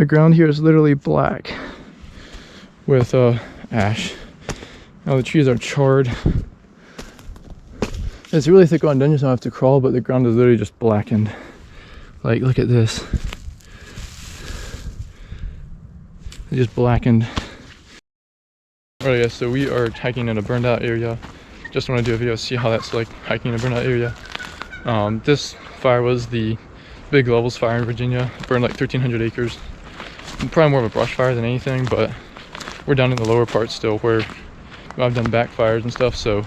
The ground here is literally black with ash. Now the trees are charred. It's really thick on dungeons, so I have to crawl, but the ground is literally just blackened. Like, look at this. It just blackened. Alright guys, so we are hiking in a burned out area. Just want to do a video to see how that's like hiking in a burned out area. This fire was the Big Levels fire in Virginia. It burned like 1,300 acres. Probably more of a brush fire than anything, but we're down in the lower part still where I've done backfires and stuff, so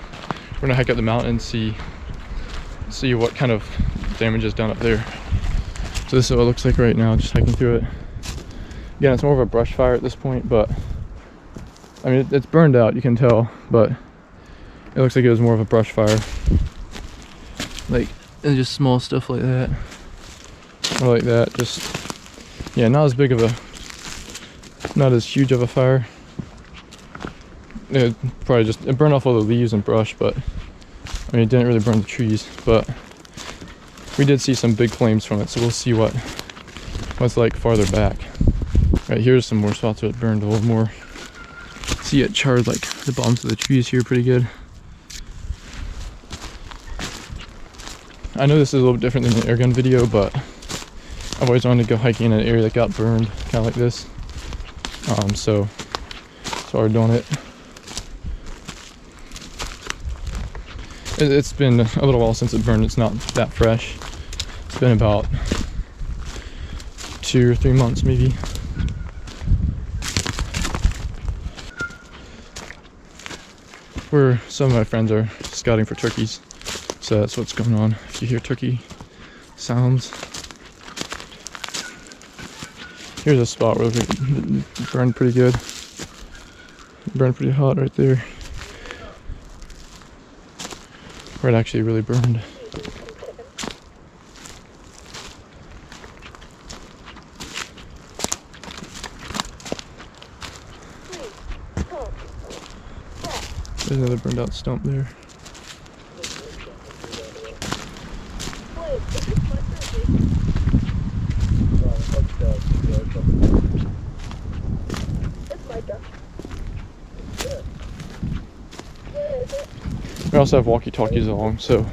we're gonna hike up the mountain and see what kind of damage is done up there. So this is what it looks like right now, just hiking through it. Again, it's more of a brush fire at this point, but I mean it's burned out, you can tell, but it looks like it was more of a brush fire. Like, and just small stuff like that, or like that. Just, yeah, not as big of a, not as huge of a fire. It probably just, it burned off all the leaves and brush, but I mean it didn't really burn the trees. But we did see some big flames from it, so we'll see what's like farther back. Right, here's some more spots where it burned a little more. See, it charred like the bottoms of the trees here pretty good. I know this is a little bit different than the airgun video, but I've always wanted to go hiking in an area that got burned, kind of like this. So we're doing it. It's been a little while since it burned. It's not that fresh. It's been about 2 or 3 months maybe. Where some of my friends are scouting for turkeys, so that's what's going on. If you hear turkey sounds, here's a spot where it burned pretty good. It burned pretty hot right there, where it actually really burned. There's another burned out stump there. We also have walkie-talkies along, so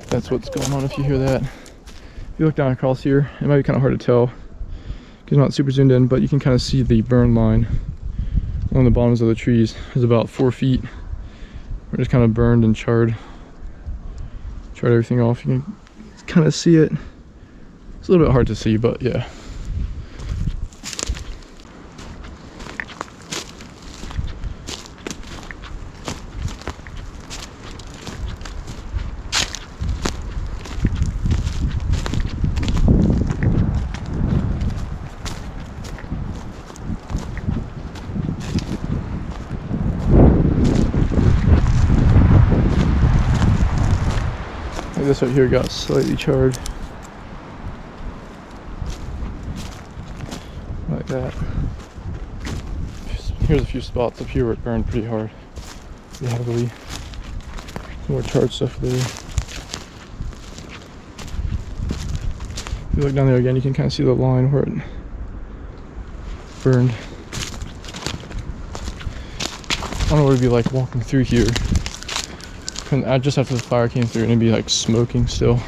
that's what's going on if you hear that. If you look down across here, it might be kind of hard to tell because I'm not super zoomed in, but you can kind of see the burn line on the bottoms of the trees. Is about 4 feet. We're just kind of burned and charred everything off. You can kind of see it. It's a little bit hard to see, but yeah. This right here got slightly charred, like that. Here's a few spots up here where it burned pretty hard, pretty heavily. More charred stuff there. If you look down there again, you can kind of see the line where it burned. I don't know what it'd be like walking through here. Just after the fire came through, and it'd be like smoking still.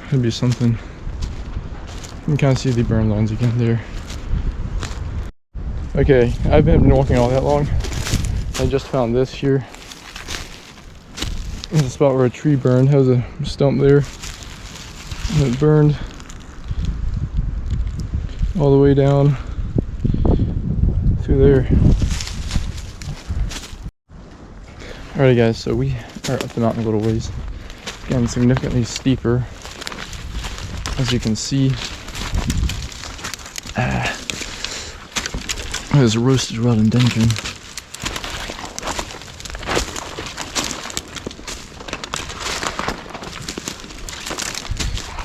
It'd be something. You can kind of see the burn lines again there. Okay, I've been walking all that long. I just found this here. There's a spot where a tree burned. Has a stump there. And it burned all the way down through there. Alrighty guys, so we are up the mountain a little ways. Again, significantly steeper, as you can see. There's a roasted rhododendron.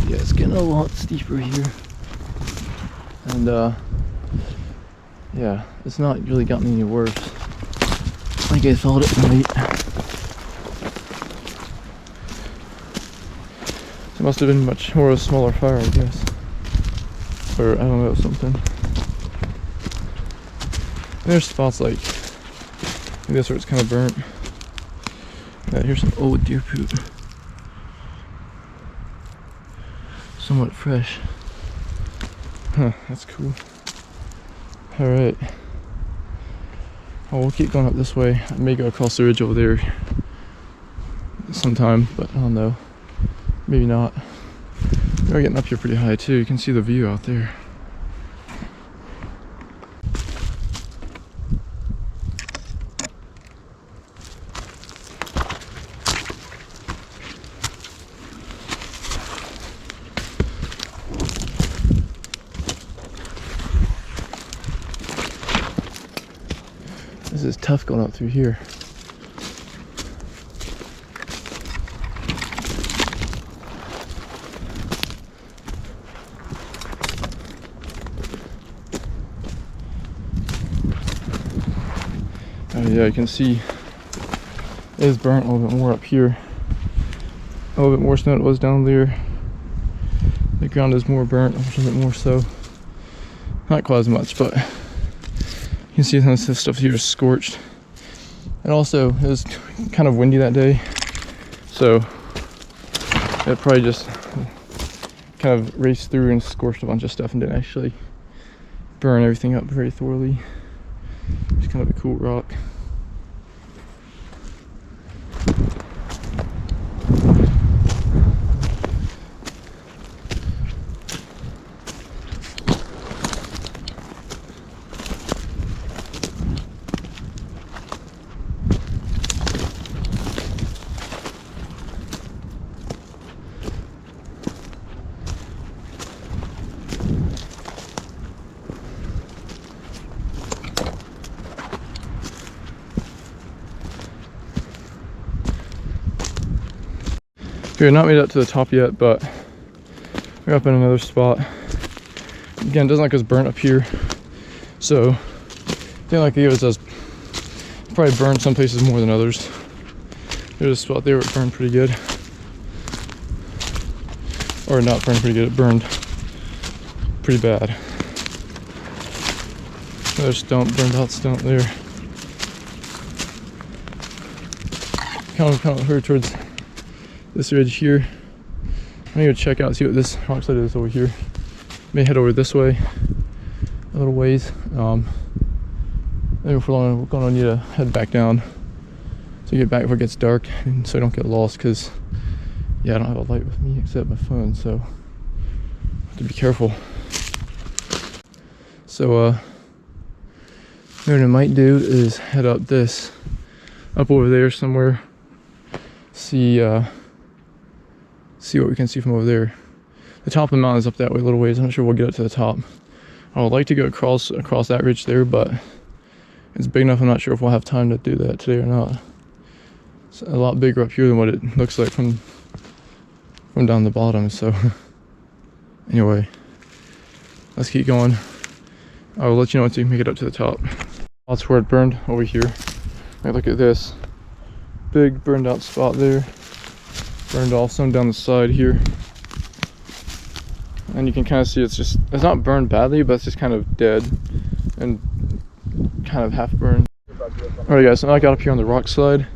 Yeah, it's getting a lot steeper here. And yeah, it's not really gotten any worse like I thought it might. It must have been much more of a smaller fire, I guess. or I don't know, something. There's spots like this where it's kind of burnt. Yeah, here's some old deer poop. Somewhat fresh. Huh, that's cool. Alright. Oh, we'll keep going up this way. I may go across the ridge over there sometime, but I don't know. Maybe not. We're getting up here pretty high too. You can see the view out there. This is tough going up through here. Oh yeah, you can see it is burnt a little bit more up here. A little bit more snow than it was down there. The ground is more burnt, a little bit more so. Not quite as much, but you can see some of this stuff here is scorched. And also, it was kind of windy that day, so it probably just kind of raced through and scorched a bunch of stuff and didn't actually burn everything up very thoroughly. It's kind of a cool rock. Okay, not made it up to the top yet, but we're up in another spot. Again, it doesn't look as burnt up here, so I think like the others does probably burn some places more than others. There's a spot there where it burned pretty good, or not burned pretty good, it burned pretty bad. Another stump, burned out stump there. Kind of heard towards this ridge here. I'm gonna go check out, see what this rock slide is over here. May head over this way a little ways. Maybe for long we're gonna need to head back down to get back before it gets dark, and so I don't get lost. Because yeah, I don't have a light with me except my phone, so I have to be careful. So what I might do is head up over there somewhere. See what we can see from over there. The top of the mountain is up that way a little ways. I'm not sure we'll get up to the top. I would like to go across that ridge there, but it's big enough. I'm not sure if we'll have time to do that today or not. It's a lot bigger up here than what it looks like from down the bottom. So anyway, let's keep going. I will let you know once we make it up to the top. That's where it burned over here. Like, look at this big burned out spot there. Burned off some down the side here, and you can kind of see it's not burned badly, but it's just kind of dead and kind of half burned. Alright guys, so now I got up here on the rock slide.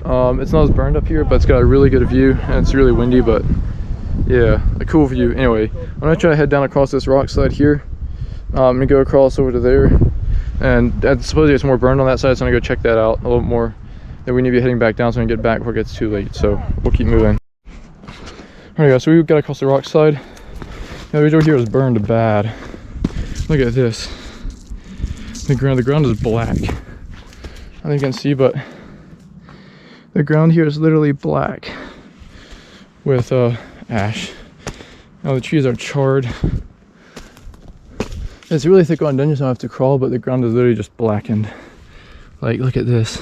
It's not as burned up here, but it's got a really good view, and it's really windy, but yeah, a cool view. Anyway, I'm gonna try to head down across this rock slide here. I'm gonna go across over to there, and supposedly it's more burned on that side, so I'm gonna go check that out a little more. Then we need to be heading back down so we can get back before it gets too late, so we'll keep moving. Alright guys, so we got across the rock slide. The ridge over here is burned bad. Look at this. The ground is black. I don't think you can see, but the ground here is literally black with ash. Now the trees are charred. It's really thick on dungeons, so I have to crawl, but the ground is literally just blackened. Like, look at this.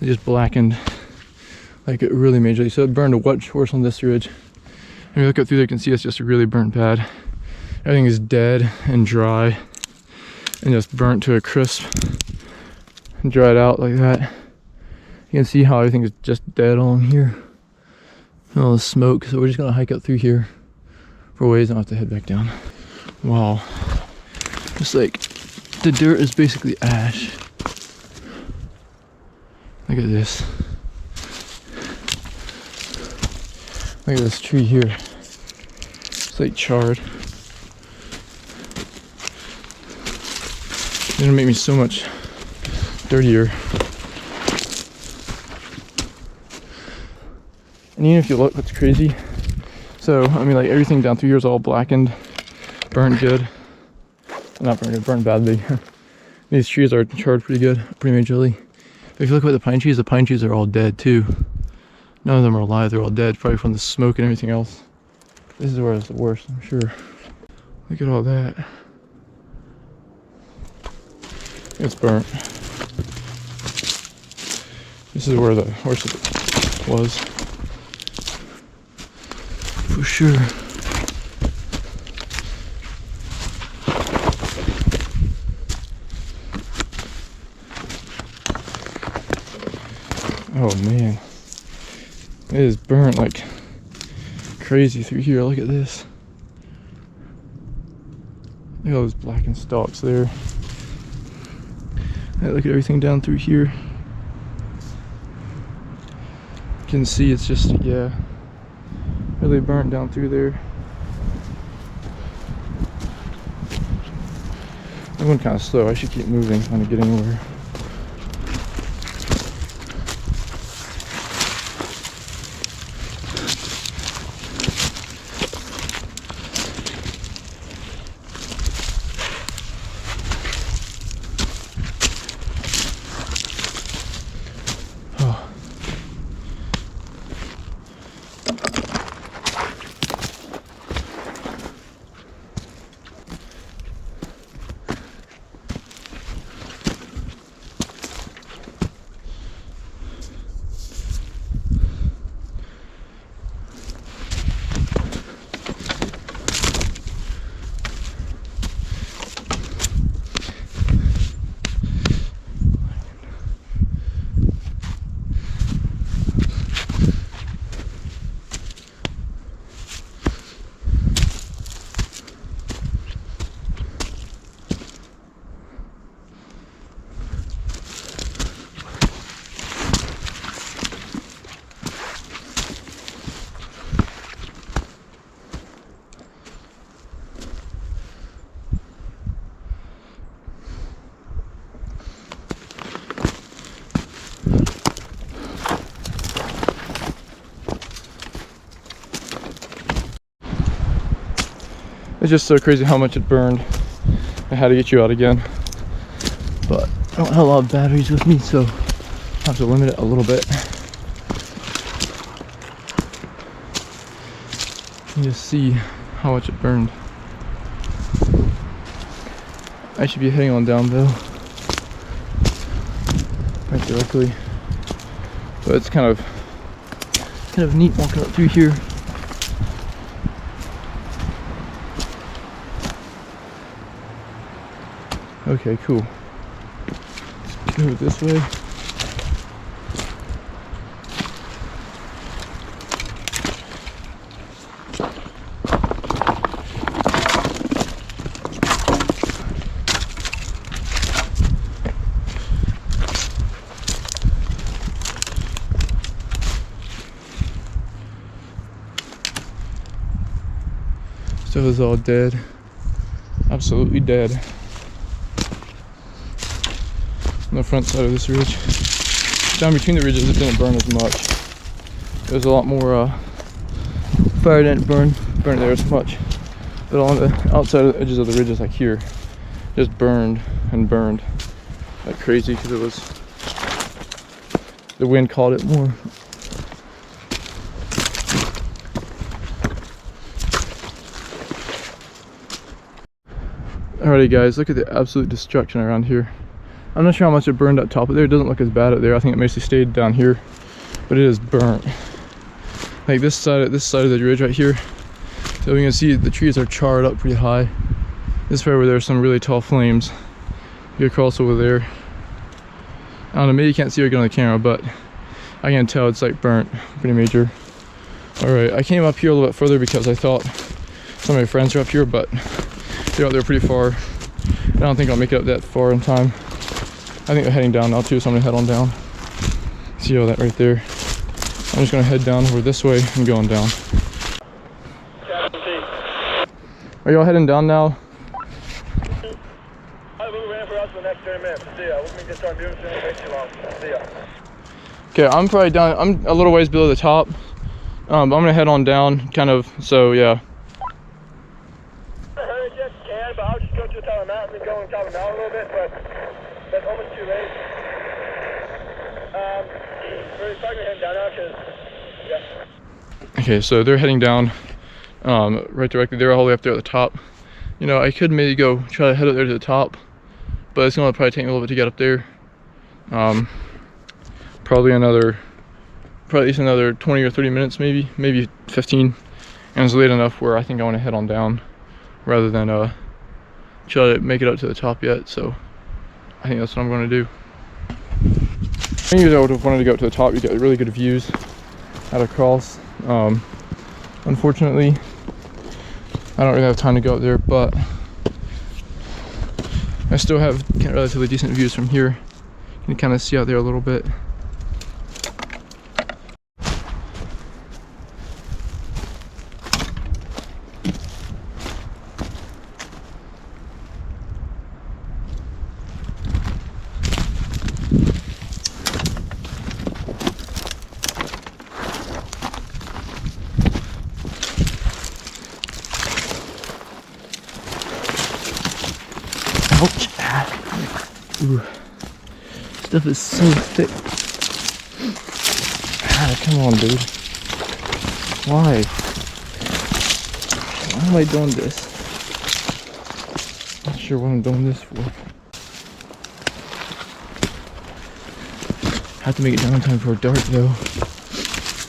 It just blackened, like it really majorly. So it burned a much worse on this ridge. If you look up through there, you can see it's just really burnt bad. Everything is dead and dry and just burnt to a crisp and dried out like that. You can see how everything is just dead on here. And all the smoke. So we're just gonna hike up through here for a ways, and I'll have to head back down. Wow. It's like the dirt is basically ash. Look at this. Look at this tree here. It's like charred. It's gonna make me so much dirtier. And even if you look, what's crazy? So, I mean, like everything down through here is all blackened, burned good. Not burned good, burned badly. These trees are charred pretty good, pretty majorly. But if you look at the pine trees are all dead too. None of them are alive, they're all dead, probably from the smoke and everything else. This is where it's the worst, I'm sure. Look at all that. It's burnt. This is where the horse was. For sure. Oh man. It is burnt like crazy through here. Look at this. Look at all those blackened stalks there. Look at everything down through here. You can see it's just, yeah, really burnt down through there. I'm going kind of slow. I should keep moving, trying to get anywhere. It's just so crazy how much it burned. I had to get you out again. But I don't have a lot of batteries with me, so I have to limit it a little bit. You can just see how much it burned. I should be heading on down though, right directly. But it's kind of neat walking up through here. Okay, cool. Let's go this way. Stuff is all dead. Absolutely dead. On the front side of this ridge. Down between the ridges it didn't burn as much. There's a lot more fire didn't burn there as much. But on the outside of the edges of the ridges, like here, just burned and burned like crazy because it was, the wind caught it more. Alrighty guys, look at the absolute destruction around here. I'm not sure how much it burned up top of there. It doesn't look as bad up there. I think it mostly stayed down here, but it is burnt. Like this side of the ridge right here. So you can see the trees are charred up pretty high. This is where there's some really tall flames. You across over there. I don't know, maybe you can't see it on the camera, but I can tell it's like burnt, pretty major. Alright, I came up here a little bit further because I thought some of my friends are up here, but they're out there pretty far. I don't think I'll make it up that far in time. I think they're heading down now too, so I'm gonna head on down. See all that right there? I'm just gonna head down over this way and going down. Are y'all heading down now? Okay, I'm probably down. I'm a little ways below the top. But I'm gonna head on down, kind of. So yeah. Hurry as you can, but I'll just go to the top of the mountain and go on top of the mountain a little bit, but that's almost too late. We're probably heading down now because, yeah. Okay, so they're heading down, right directly. They're all the way up there at the top. You know, I could maybe go try to head up there to the top, but it's gonna probably take me a little bit to get up there. Probably at least another 20 or 30 minutes, maybe 15. And it's late enough where I think I want to head on down rather than try to make it up to the top yet. So I think that's what I'm going to do. I think I would have wanted to go up to the top. You get really good views out across. Unfortunately, I don't really have time to go up there, but I still have relatively decent views from here. You can kind of see out there a little bit. Ouch. Ooh. Stuff is so thick. Ah, come on, dude. Why? Why am I doing this? Not sure what I'm doing this for. Have to make it down in time for dark though.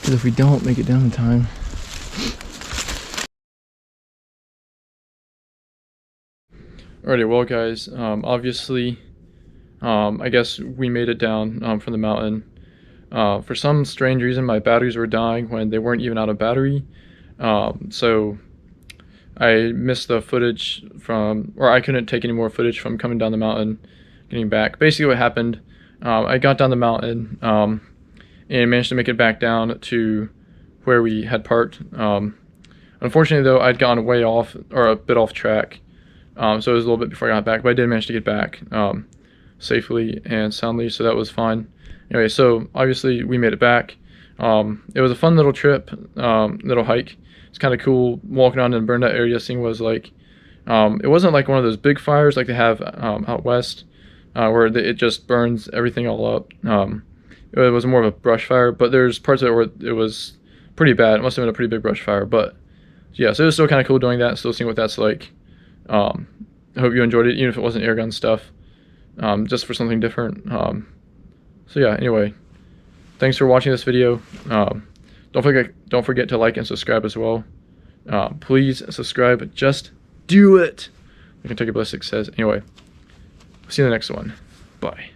Because if we don't make it down in time, alrighty, well guys, obviously, I guess we made it down from the mountain. For some strange reason, my batteries were dying when they weren't even out of battery. So I missed the footage or I couldn't take any more footage from coming down the mountain, getting back. Basically what happened, I got down the mountain and managed to make it back down to where we had parked. Unfortunately though, I'd gone way off, or a bit off track. So it was a little bit before I got back, but I did manage to get back safely and soundly, so that was fine. Anyway, so obviously we made it back. It was a fun little trip, little hike. It's kind of cool walking around in the burned out area, seeing what it was like. It wasn't like one of those big fires like they have out west, where it just burns everything all up. It was more of a brush fire, but there's parts of it where it was pretty bad. It must have been a pretty big brush fire, but yeah, so it was still kind of cool doing that, still seeing what that's like. I hope you enjoyed it, even if it wasn't air gun stuff, just for something different. So yeah, anyway, thanks for watching this video. Don't forget to like and subscribe as well. Please subscribe, just do it, like Kentucky Ballistic says. Anyway, see you in the next one. Bye.